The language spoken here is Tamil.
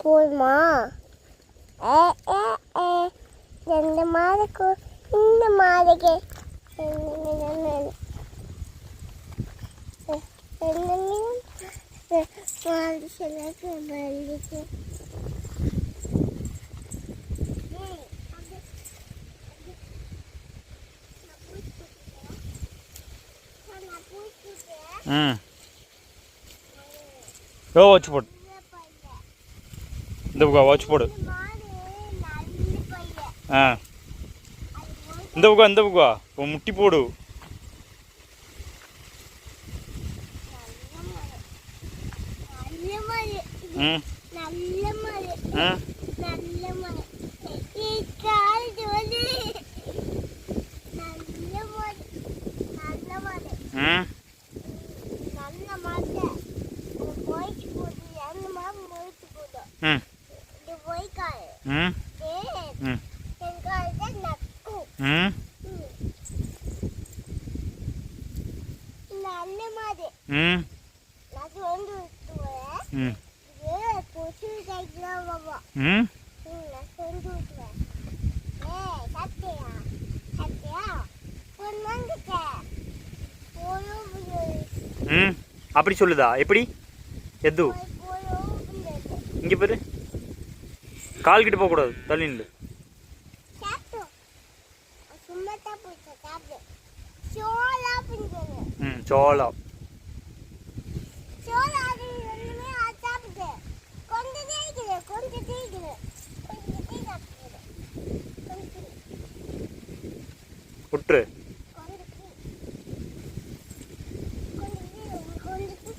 போதுமா? எந்த மாதுக்கு இந்த மாதுக்கு வாட்ச் போடு. இந்த பக்கம் வாட்ச் போடு. இந்த பக்கம் இப்போ முட்டி போடு. அப்படி சொல்லுதா? எப்படி எது இங்க பாரு, கால் கிட்ட போக கூடாது, தள்ளி நில்லு. சோளா